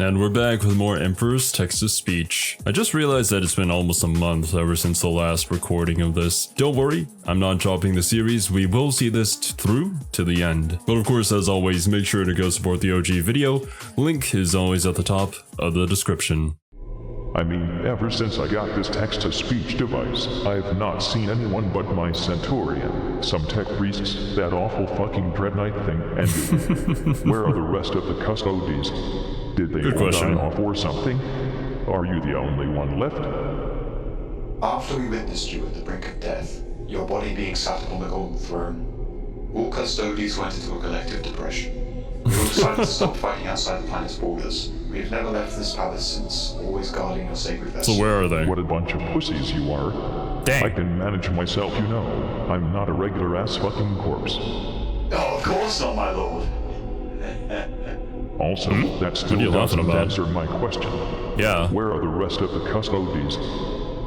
And we're back with more Emperor's text-to-speech. I just realized that it's been almost a month ever since the last recording of this. Don't worry, I'm not dropping the series, we will see this through to the end. But of course, as always, make sure to go support the OG video. Link is always at the top of the description. I mean, ever since I got this text-to-speech device, I've not seen anyone but my Centurion, some tech priests, that awful fucking Dread Knight thing, and where are the rest of the Custodes? Did they all die off or something? Are you the only one left? After we witnessed you at the brink of death, your body being sat upon the Golden Throne, all Custodes went into a collective depression. We all decided to stop fighting outside the planet's borders. We have never left this palace since, always guarding your sacred vessel. So where are they? What a bunch of pussies you are. Dang. I can manage myself, you know. I'm not a regular ass fucking corpse. Oh, of course not, my lord. Also, that still doesn't answer my question. Yeah. Where are the rest of the Custodes?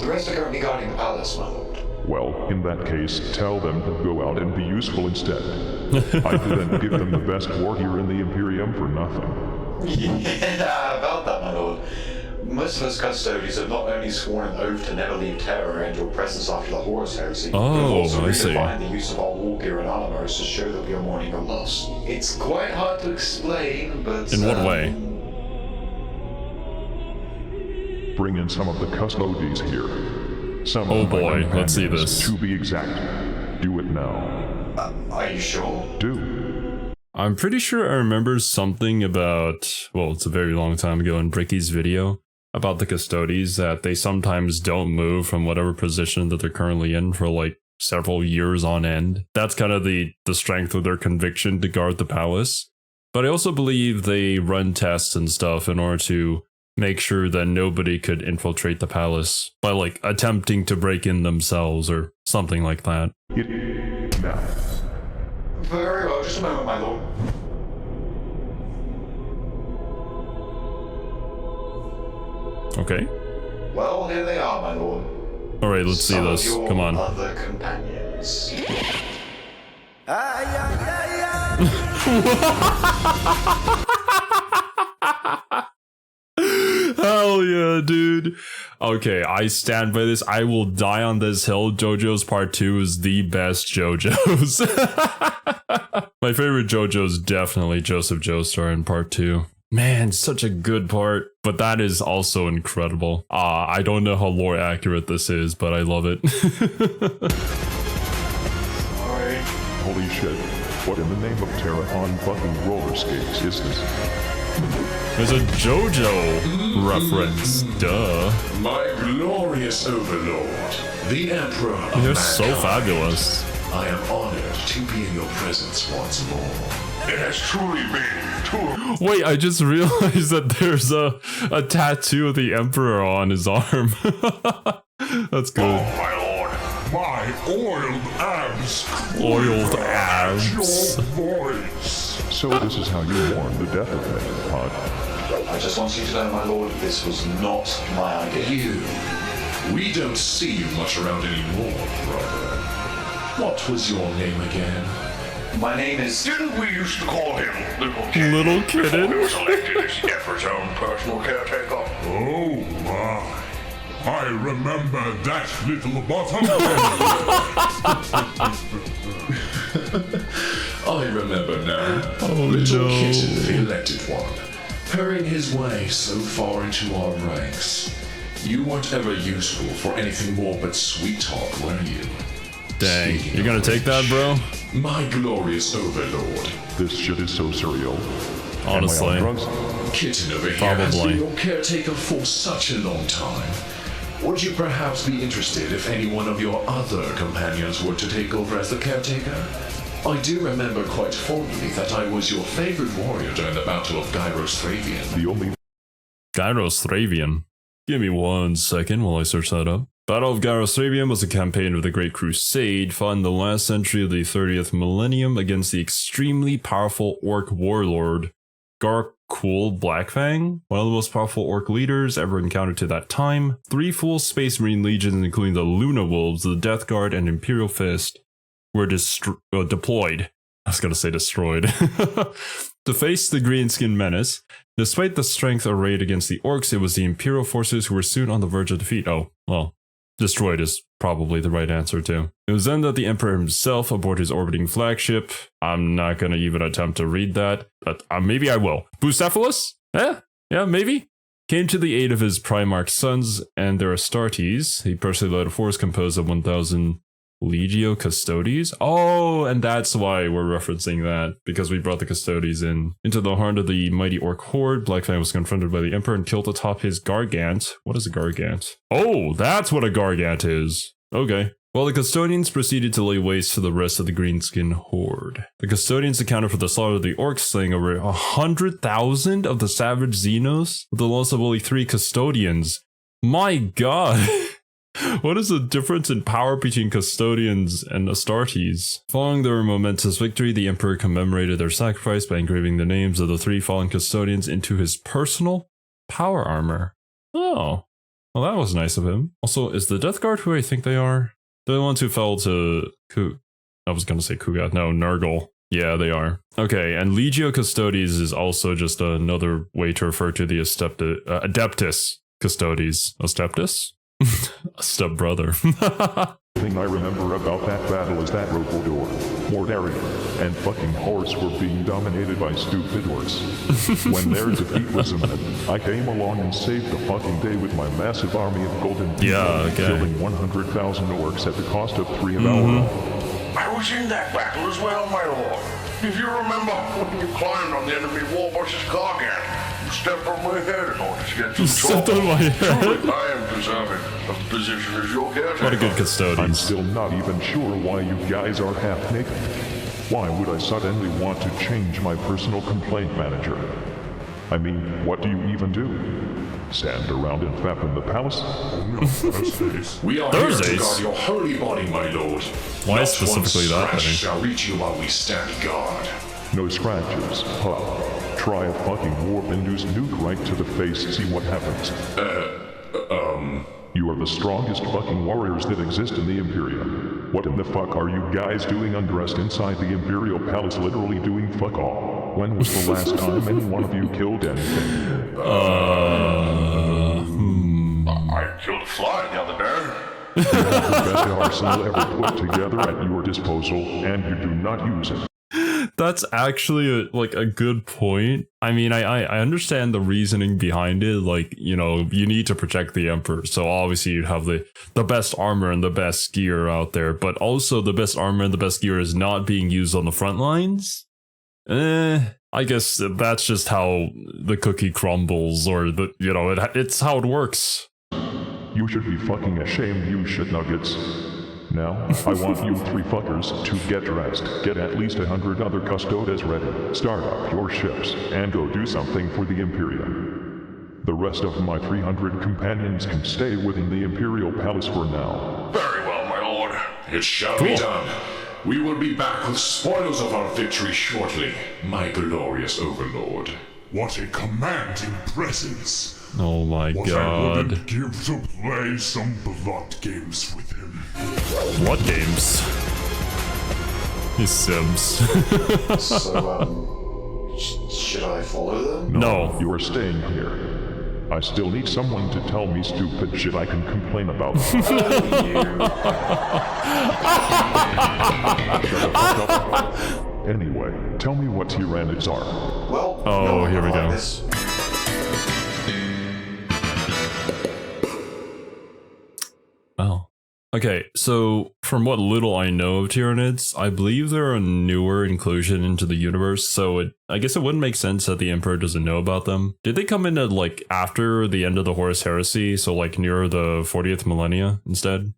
The rest are currently guarding the palace, my lord. Well, in that case, tell them to go out and be useful instead. I couldn't give them the best war gear in the Imperium for nothing. Yeah, about that, my lord. Most of us Custodes have not only sworn an oath to never leave Terror and your presence after the Horus heresy, but have also redefined the use of our war gear and armor to show that we are mourning your loss. It's quite hard to explain, but... In what way? Bring in some of the Custodes here. Some oh boy, let's see this. To be exact. Do it now. Are you sure? Do. I'm pretty sure I remember something about, well, it's a very long time ago in Bricky's video, about the Custodes, that they sometimes don't move from whatever position that they're currently in for like several years on end. That's kind of the strength of their conviction to guard the palace. But I also believe they run tests and stuff in order to make sure that nobody could infiltrate the palace by like attempting to break in themselves or something like that. Now. Very well, just a moment, my lord. Okay. Well, here they are, my lord. Alright, let's see this. Come on. Other companions. Hell yeah, dude. Okay, I stand by this. I will die on this hill. JoJo's Part 2 is the best JoJo's. My favorite JoJo is definitely Joseph Joestar in Part 2. Man, such a good part. But that is also incredible. I don't know how lore accurate this is, but I love it. Sorry. Holy shit. What in the name of Terra on fucking roller skates is this? There's a JoJo reference, duh. My glorious overlord, the Emperor of They're mankind. so fabulous. I am honored to be in your presence once more. It has truly been too... Wait, I just realized that there's a tattoo of the Emperor on his arm. That's good. Oh, my lord, my oiled abs. Oiled abs. Your voice. So this is how you mourn the death of me, Pod. I just want you to know, my lord, this was not my idea. We don't see you much around anymore, brother. What was your name again? My name is... Didn't we used to call him Little Kid? Little Kidden? He was elected as Emperor's own personal caretaker. Oh my. I remember that little bottom. I remember now. Oh, Little no. Kitten, the elected one, hurrying his way so far into our ranks. You weren't ever useful for anything more but sweet talk, were you? Dang, Speaking you're gonna of take that, which, bro? My glorious overlord. This shit is so surreal. Honestly. Am I on drugs? Kitten over here has Probably. been your caretaker for such a long time. Would you perhaps be interested if any one of your other companions were to take over as the caretaker? I do remember quite fondly that I was your favorite warrior during the Battle of Gyros Thravian. The only Gyros Thravian. Give me 1 second while I search that up. Battle of Gyros Thravian was a campaign of the Great Crusade fought in the last century of the 30th millennium against the extremely powerful orc warlord Garkul Blackfang, one of the most powerful orc leaders ever encountered to that time. 3 full Space Marine legions, including the Luna Wolves, the Death Guard, and Imperial Fist, were deployed. I was gonna say destroyed. To face the Greenskin menace, Despite the strength arrayed against the orcs, it was the Imperial forces who were soon on the verge of defeat. Oh, well, destroyed is probably the right answer too. It was then that the Emperor himself, aboard his orbiting flagship, I'm not gonna even attempt to read that, but maybe I will. Bucephalus? Yeah, maybe? Came to the aid of his Primarch sons and their Astartes. He personally led a force composed of 1,000 Legio Custodes. Oh, and that's why we're referencing that, because we brought the Custodes into the heart of the mighty orc horde. Blackfang was confronted by the Emperor and killed atop his Gargant. What is a Gargant? Oh, that's what a Gargant is. Okay. While the Custodians proceeded to lay waste to the rest of the Greenskin horde. The Custodians accounted for the slaughter of the orcs, slaying over 100,000 of the savage Xenos, with the loss of only 3 Custodians. My god! What is the difference in power between Custodians and Astartes? Following their momentous victory, the Emperor commemorated their sacrifice by engraving the names of the 3 fallen Custodians into his personal power armor. Oh, well that was nice of him. Also, is the Death Guard who I think they are? They're the ones who fell to I was gonna say Kugat. No, Nurgle. Yeah, they are. Okay, and Legio Custodes is also just another way to refer to the Adeptus Custodes. Asteptus? A stepbrother. The thing I remember about that battle is that Rokodor, Mordaria, and fucking Horus were being dominated by stupid orcs. When their defeat was imminent, I came along and saved the fucking day with my massive army of golden people, killing 100,000 orcs at the cost of 3 of our own. I was in that battle as well, my lord. If you remember when you climbed on the enemy wall versus Gargant, you stepped on my head in order to get some stepped on my head. Truly, I am deserving of the position as your caretaker. What a good Custodes. I'm still not even sure why you guys are half naked. Why would I suddenly want to change my personal complaint manager? I mean, what do you even do? Stand around and fap in the palace? Thursdays. We are Thursdays? here to guard your holy body, my lord. Why Not specifically one that, scratch Benny? shall reach you while we stand guard. No scratches, huh? Try a fucking warp-induced nuke right to the face, see what happens. You are the strongest fucking warriors that exist in the Imperium. What in the fuck are you guys doing undressed inside the Imperial Palace, literally doing fuck all? When was the last time any one of you killed anything? I killed a fly the other day. You have the best arsenal ever put together at your disposal, and you do not use it. That's actually a good point. I mean, I understand the reasoning behind it. Like, you know, you need to protect the Emperor. So obviously you have the best armor and the best gear out there. But also the best armor and the best gear is not being used on the front lines. I guess that's just how the cookie crumbles, or it's how it works. You should be fucking ashamed, you shit nuggets. Now, I want you 3 fuckers to get dressed, get at least 100 other Custodes ready, start up your ships, and go do something for the Imperium. The rest of my 300 companions can stay within the Imperial Palace for now. Very well, my lord. It shall be done. We will be back with spoils of our victory shortly, my glorious overlord. What a commanding presence. Oh my What I god. wouldn't give to play some blood games with him. What games? His Sims. So, should I follow them? No. You are staying here. I still need someone to tell me stupid shit I can complain about. Shut the fuck up. Anyway, tell me what Tyranids are. Well, Oh, no, here we like go. this. Oh. Okay, so from what little I know of Tyranids, I believe they're a newer inclusion into the universe, so I guess it wouldn't make sense that the Emperor doesn't know about them. Did they come in at after the end of the Horus Heresy, so near the 40th millennia instead?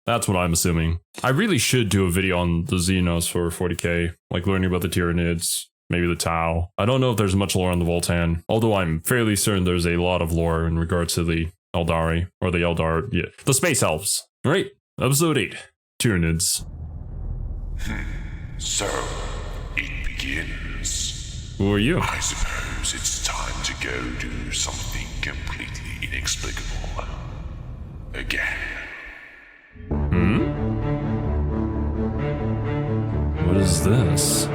That's what I'm assuming. I really should do a video on the Xenos for 40k, learning about the Tyranids, maybe the Tau. I don't know if there's much lore on the Voltan, although I'm fairly certain there's a lot of lore in regards to the Eldari, or the Eldar, yeah, the Space Elves. Alright, episode 8, Tyranids. So, it begins. Who are you? I suppose it's time to go do something completely inexplicable. Again. What is this?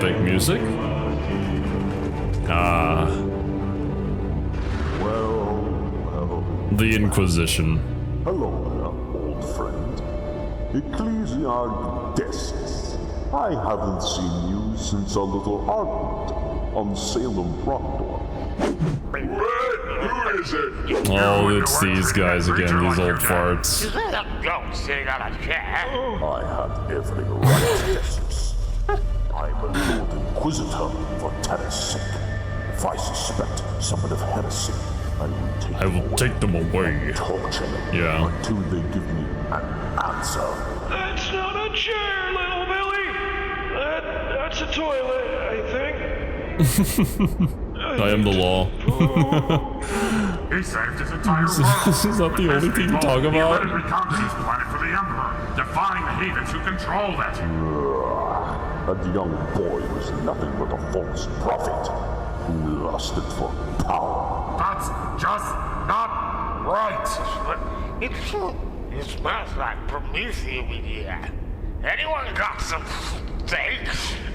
epic music. Ah. Well, The Inquisition. hello there, old friend. Ecclesiarch Destus. I haven't seen you since a little argument on Salem Proctor. Who is it? Oh, it's these guys again, these old farts. Is that a goat sitting on a chair? I have every right, Destus. I'm a Lord Inquisitor for Terra's sake. If I suspect someone of heresy, I will take them away and torture them until they give me an answer. That's not a chair, little Billy. That's a toilet, I think. I am the law. He saved his entire world. Is that the only thing you talk He about? led his reconquest planet for the Emperor, defying the heathens who controlled it. That young boy was nothing but a false prophet who lusted for power. That's just not right. It smells like Prometheus in here. Anyone got some steak?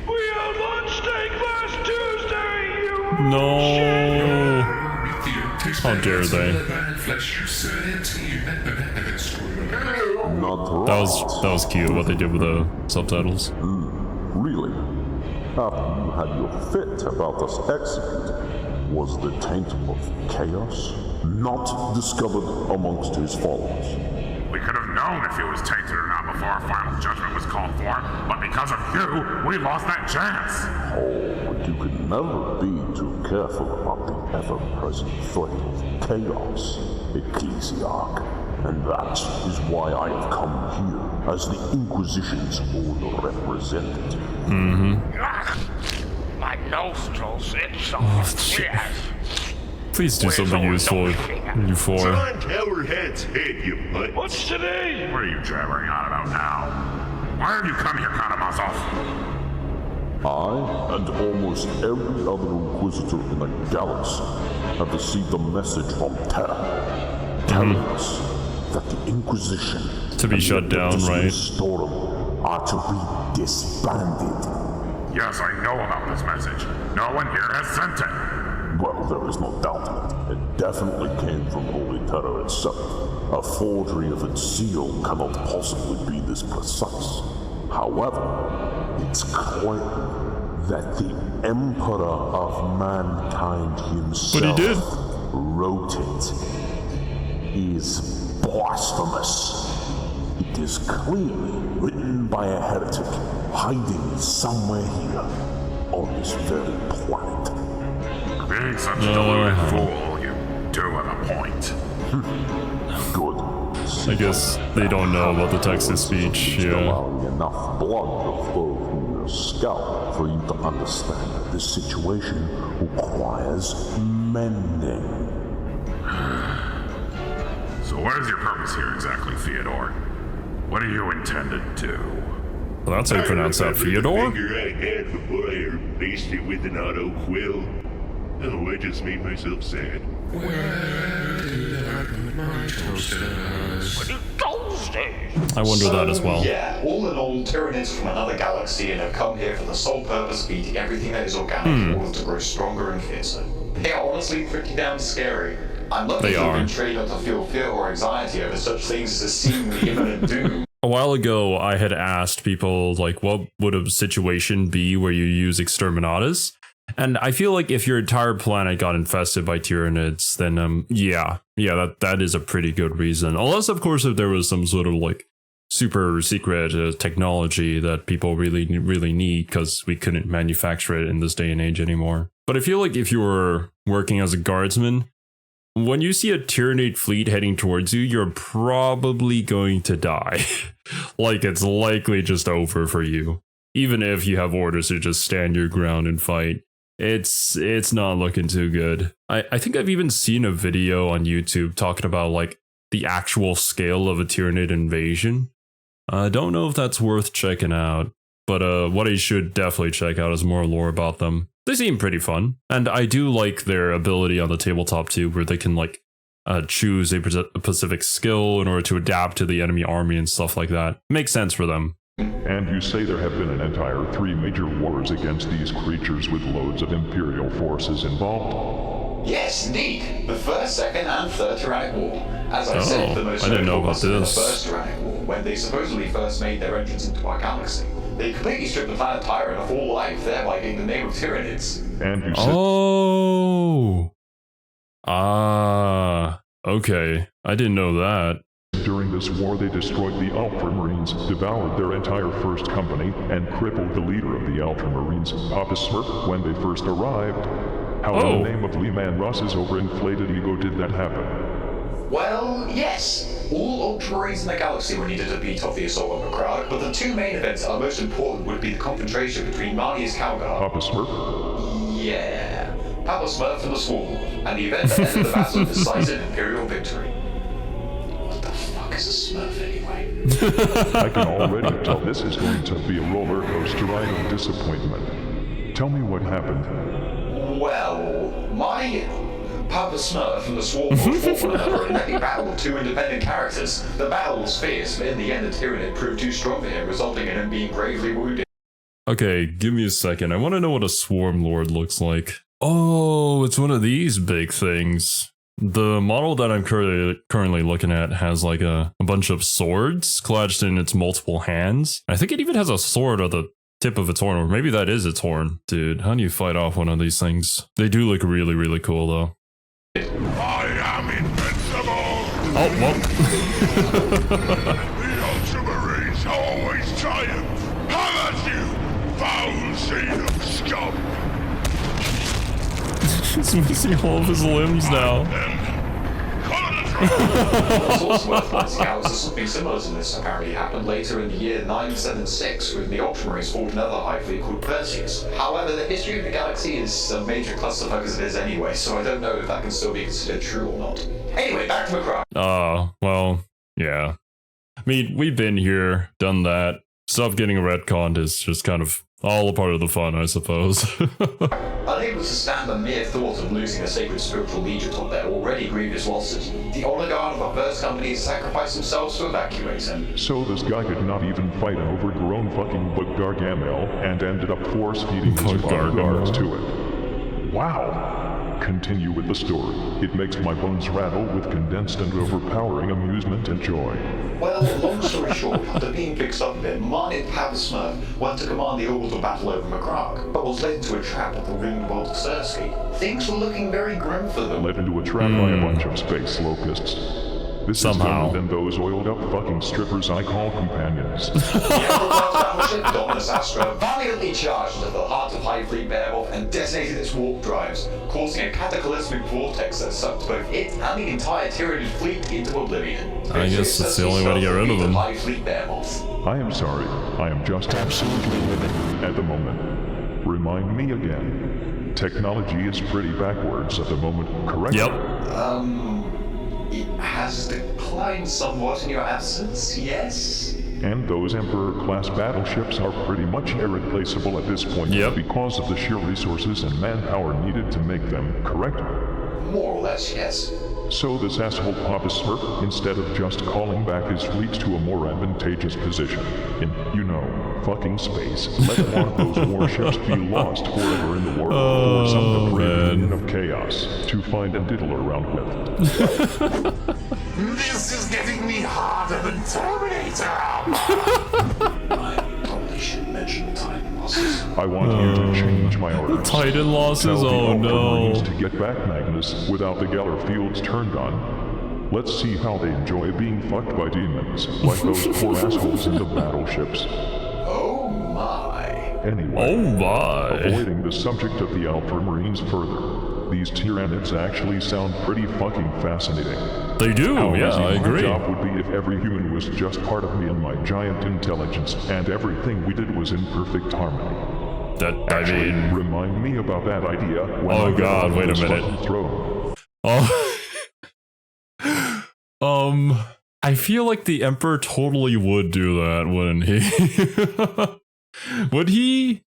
We had lunch steak last Tuesday, you No. How dare they? Not That was cute what they did with the subtitles. really. After you had your fit about us executed, was the taint of chaos not discovered amongst his followers? We could have known if he was tainted or not before our final judgment was called for, but because of you, we lost that chance. Oh, but you can never be too careful about the ever-present threat of chaos, Ecclesiarch. And that is why I have come here as the Inquisition's own representative. My nostrils itch so shit. Please do something useful, you four. on Towerhead's head, you butt. What's today? What are you jabbering on about now? Why have you come here, Karamazov? I and almost every other Inquisitor in the galaxy have received a message from Terra, telling us that the Inquisition To be and shut the down, Adeptus right? Instaurum are to be disbanded. Yes, I know about this message. No one here has sent it. Well, there is no doubt in it. It definitely came from Holy Terra itself. A forgery of its seal cannot possibly be this precise. However, it's clear that the Emperor of Mankind himself But he did. wrote it. Is blasphemous. It is clearly written by a heretic hiding somewhere here on this very planet. Being such a deluded fool, you do have a point. Good. I guess they don't know about the text-to-speech, Just yeah. allowing enough blood to flow from your scalp for you to understand that this situation requires mending. So what is your purpose here exactly, Theodore? What do you intend to do? Well, that's how you pronounce that, Theodore? Figure I had before I replaced it with an auto quill. Oh, I just made myself sad. I wonder that as well. Yeah, all in all, Tyranids from another galaxy and have come here for the sole purpose of eating everything that is organic in order to grow stronger and fiercer. They are honestly pretty damn scary. I'm lucky They to have are. been trained not to feel fear or anxiety over such things as a seemingly imminent doom. A while ago, I had asked people, like, what would a situation be where you use Exterminatus? And I feel like if your entire planet got infested by Tyranids, then, yeah, that is a pretty good reason. Unless, of course, if there was some sort of, like, super secret technology that people really need because we couldn't manufacture it in this day and age anymore. But I feel like if you were working as a guardsman, when you see a Tyranid fleet heading towards you, you're probably going to die. Like, it's likely just over for you. Even if you have orders to just stand your ground and fight. It's not looking too good. I think I've even seen a video on YouTube talking about, like, the actual scale of a Tyranid invasion. I don't know if that's worth checking out, but what I should definitely check out is more lore about them. They seem pretty fun, and I do like their ability on the tabletop too, where they can, like, choose a specific skill in order to adapt to the enemy army and stuff like that. Makes sense for them. And you say there have been an entire 3 major wars against these creatures with loads of Imperial forces involved? Yes, indeed. The first, second, and third Tyranid War. As I said, the most I didn't know notable about was in the this. first Tyranid War, when they supposedly first made their entrance into our galaxy. They completely stripped the planet Tyran of all life, thereby getting the name of Tyranids. And you said... Oh. Ah. Okay. I didn't know that. During this war, they destroyed the Ultramarines, devoured their entire first company, and crippled the leader of the Ultramarines, Papa Smurf, when they first arrived. How in the name of Leman Russ's overinflated ego did that happen? Well, yes. All Ultramarines in the galaxy were needed to beat off the assault on Macragge, but the 2 main events that are most important would be the confrontation between Marnius Calgar... Papa Smurf? Yeah. Papa Smurf and the Swarm, and the event that ended the battle of decisive Imperial victory. What the fuck is a Smurf anyway? I can already tell this is going to be a roller coaster ride of disappointment. Tell me what happened. Well, Papa Smurf and the Swarm fought one another in an epic battle of 2 independent characters. The battle was fierce, but in the end the Tyranid proved too strong for him, resulting in him being gravely wounded. Okay, give me a second. I want to know what a Swarm Lord looks like. Oh, it's one of these big things. The model that I'm currently looking at has like a bunch of swords clutched in its multiple hands. I think it even has a sword at the tip of its horn, or maybe that is its horn. Dude, how do you fight off one of these things? They do look really, really cool though. I am invincible! Oh, well. The Ultramarines always triumph! Have at you, foul seed of scum! He's missing all of his limbs now. Source worth pointing out is that something similar to this apparently happened later in the year 976 when the Ultramarines fought another high fleet called Perseus. However, the history of the galaxy is a major clusterfuck as it is anyway, so I don't know if that can still be considered true or not. Anyway, back to Macragge. Well, yeah. I mean, we've been here, done that. Stuff getting retconned is just kind of all a part of the fun, I suppose. Unable to stand the mere thought of losing a sacred spiritual legion on their already grievous losses, the Oligarch of our first company sacrificed themselves to evacuate him. So this guy could not even fight an overgrown fucking Bug Gargamel and ended up force-feeding his bodyguards to it. Wow! Continue with the story. It makes my bones rattle with condensed and overpowering amusement and joy. Well, long story short, after being fixed up a bit, Martin Papa Smurf went to command the orbital battle over Macragge, but was led into a trap at the ringed world of Cersei. Things were looking very grim for them. Led into a trap by a bunch of space locusts. This is dumber than those oiled up fucking strippers I call companions. The Emperor's battleship, Dominus Astra, valiantly charged into the heart of High Fleet Beowulf and detonated its warp drives, causing a cataclysmic vortex that sucked both it and the entire Tyranid fleet into oblivion. I guess that's the only way to get rid of them. High Fleet Beowulf. I am sorry. I am just absolutely living at the moment. Remind me again. Technology is pretty backwards at the moment, correct? Yep. It has declined somewhat in your absence, yes? And those Emperor-class battleships are pretty much irreplaceable at this point because of the sheer resources and manpower needed to make them, correct? More or less, yes. So this asshole Papa Smurf, instead of just calling back his fleet to a more advantageous position in, you know, fucking space, let one of those warships be lost forever in the world for some depraved of chaos to find and diddle around with. This is getting me harder than Terminator! I probably shouldn't mention the Titan losses. I want you to change my orders. Titan losses? Tell the no. to get back Magnus without the Geller fields turned on. Let's see how they enjoy being fucked by demons, like those poor assholes in the battleships. Oh my. Anyway, avoiding the subject of the Ultramarines further. These Tyranids actually sound pretty fucking fascinating. They do, yeah, I agree. My job would be if every human was just part of me and my giant intelligence, and everything we did was in perfect harmony. Actually, remind me about that idea when oh god, wait a minute. I feel like the Emperor totally would do that, wouldn't he? Would he?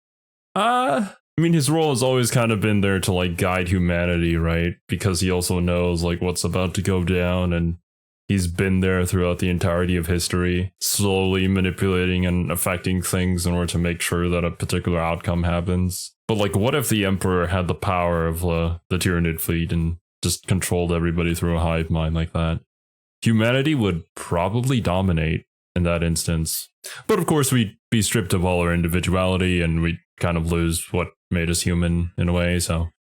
I mean, his role has always kind of been there to like guide humanity, right? Because he also knows like what's about to go down, and he's been there throughout the entirety of history, slowly manipulating and affecting things in order to make sure that a particular outcome happens. But like, what if the Emperor had the power of the Tyranid fleet and just controlled everybody through a hive mind like that? Humanity would probably dominate in that instance. But of course, we'd be stripped of all our individuality and we'd kind of lose what made us human in a way. So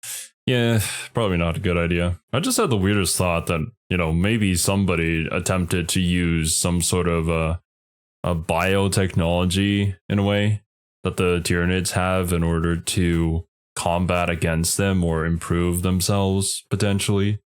yeah, probably not a good idea. I just had the weirdest thought that, you know, maybe somebody attempted to use some sort of a biotechnology in a way that the Tyranids have in order to combat against them or improve themselves potentially.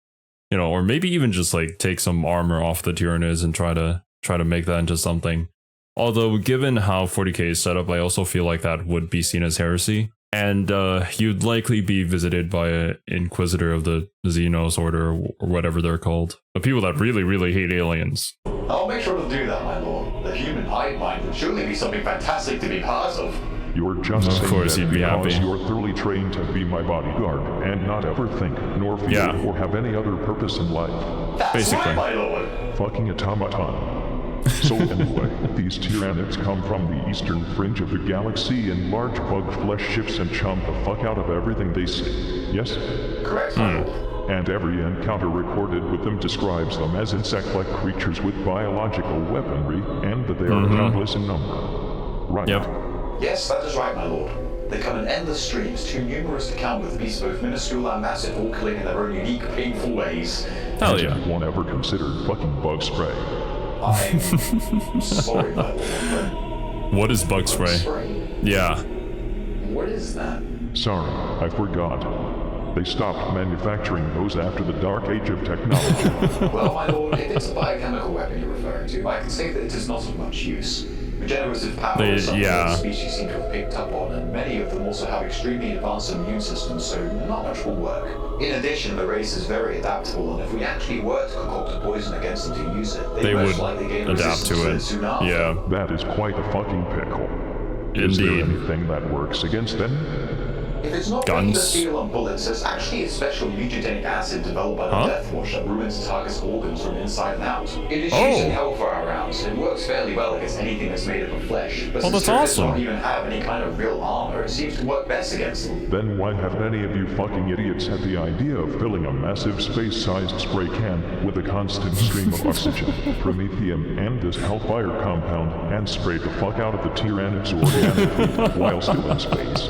You know, or maybe even just like take some armor off the Tyranids and try to make that into something. Although given how 40k is set up, I also feel like that would be seen as heresy. And you'd likely be visited by an Inquisitor of the Xenos Order or whatever they're called. The people that really, really hate aliens. I'll make sure to do that, my lord. The human hive mind would surely be something fantastic to be part of. You're just saying of course that you'd be happy. because you're thoroughly trained to be my bodyguard and not ever think, nor feel, or have any other purpose in life. That's basically. right, my lord. Fucking automaton. So anyway, these Tyranids come from the eastern fringe of the galaxy in large bug flesh ships and chomp the fuck out of everything they see. Yes? Correct, my lord. And every encounter recorded with them describes them as insect-like creatures with biological weaponry, and that they are countless in number. Right. Yep. Yes, that is right, my lord. They come in endless streams, too numerous to count, with beasts both minuscule and massive, all killing in their own unique, painful ways. Hell yeah. Won't ever consider fucking bug spray. I'm sorry, my lord. What is bug spray? Yeah. What is that? Sorry, I forgot. They stopped manufacturing those after the dark age of technology. Well, my lord, if it's a biochemical weapon you're referring to, I can say that it is not of much use. Regenerative power is something that the species seem to have picked up on, and many of them also have extremely advanced immune systems, so not much will work. In addition, the race is very adaptable, and if we actually were to concoct a poison against them to use it, they most likely gain adapt to it. Soon after. Yeah. That is quite a fucking pickle. Is there anything that works against them? If it's not breaking the seal on bullets, there's actually a special mutagenic acid developed by the Death Watch that ruins target's organs from inside and out. It is used in Hellfire rounds, and it works fairly well against anything that's made up of flesh. But since Tyranids don't even have any kind of real armor, it seems to work best against them. Then why have any of you fucking idiots had the idea of filling a massive space-sized spray can with a constant stream of oxygen, promethium, and this Hellfire compound, and sprayed the fuck out of the Tyranids organically while still in space?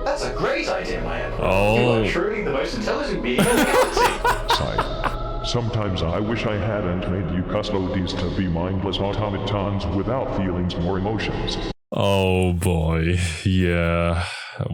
That's a great idea, my Emperor. You are truly the most intelligent being in the galaxy. Sigh. Sometimes I wish I hadn't made you Custodes to be mindless automatons without feelings or emotions. Oh boy, yeah. I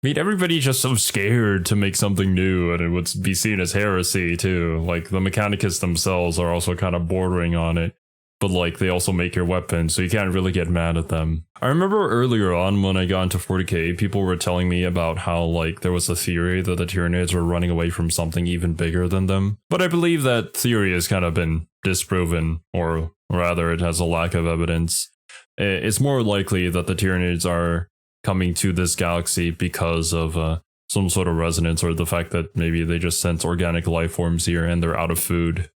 mean, everybody's just so scared to make something new, and it would be seen as heresy too. Like, the Mechanicus themselves are also kind of bordering on it. But like, they also make your weapons, so you can't really get mad at them. I remember earlier on when I got into 40k, people were telling me about how like there was a theory that the Tyranids were running away from something even bigger than them. But I believe that theory has kind of been disproven, or rather it has a lack of evidence. It's more likely that the Tyranids are coming to this galaxy because of some sort of resonance, or the fact that maybe they just sense organic life forms here and they're out of food.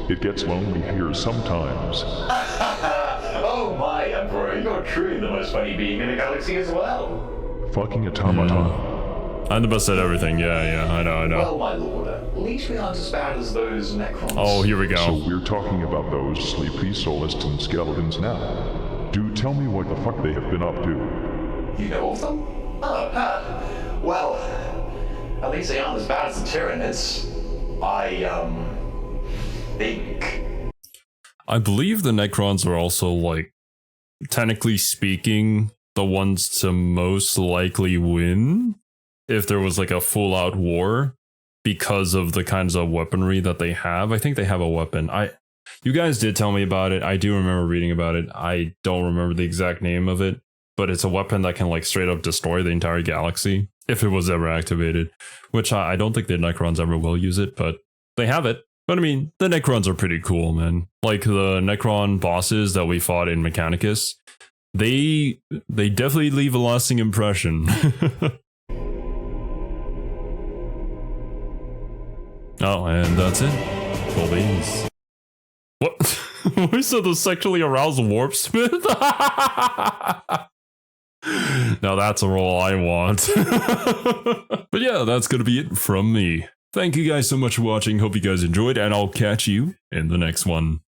It gets lonely here sometimes. Oh my, Emperor, you're truly the most funny being in the galaxy as well. Fucking automaton. I'm the best at everything, yeah, I know. Well, my lord, at least we aren't as bad as those Necrons. Oh, here we go. So we're talking about those sleepy Solistan skeletons now. Do tell me what the fuck they have been up to. You know of them? Oh, well, at least they aren't as bad as the Tyranids. I believe the Necrons are also, like, technically speaking, the ones to most likely win if there was like a full-out war because of the kinds of weaponry that they have. I think they have a weapon. You guys did tell me about it. I do remember reading about it. I don't remember the exact name of it, but it's a weapon that can like straight up destroy the entire galaxy if it was ever activated, which I don't think the Necrons ever will use it, but they have it. But I mean, the Necrons are pretty cool, man. Like the Necron bosses that we fought in Mechanicus, they definitely leave a lasting impression. Oh, and that's it. Cool beans. What? We said the sexually aroused warp smith? Now that's a role I want. But yeah, that's gonna be it from me. Thank you guys so much for watching. Hope you guys enjoyed, and I'll catch you in the next one.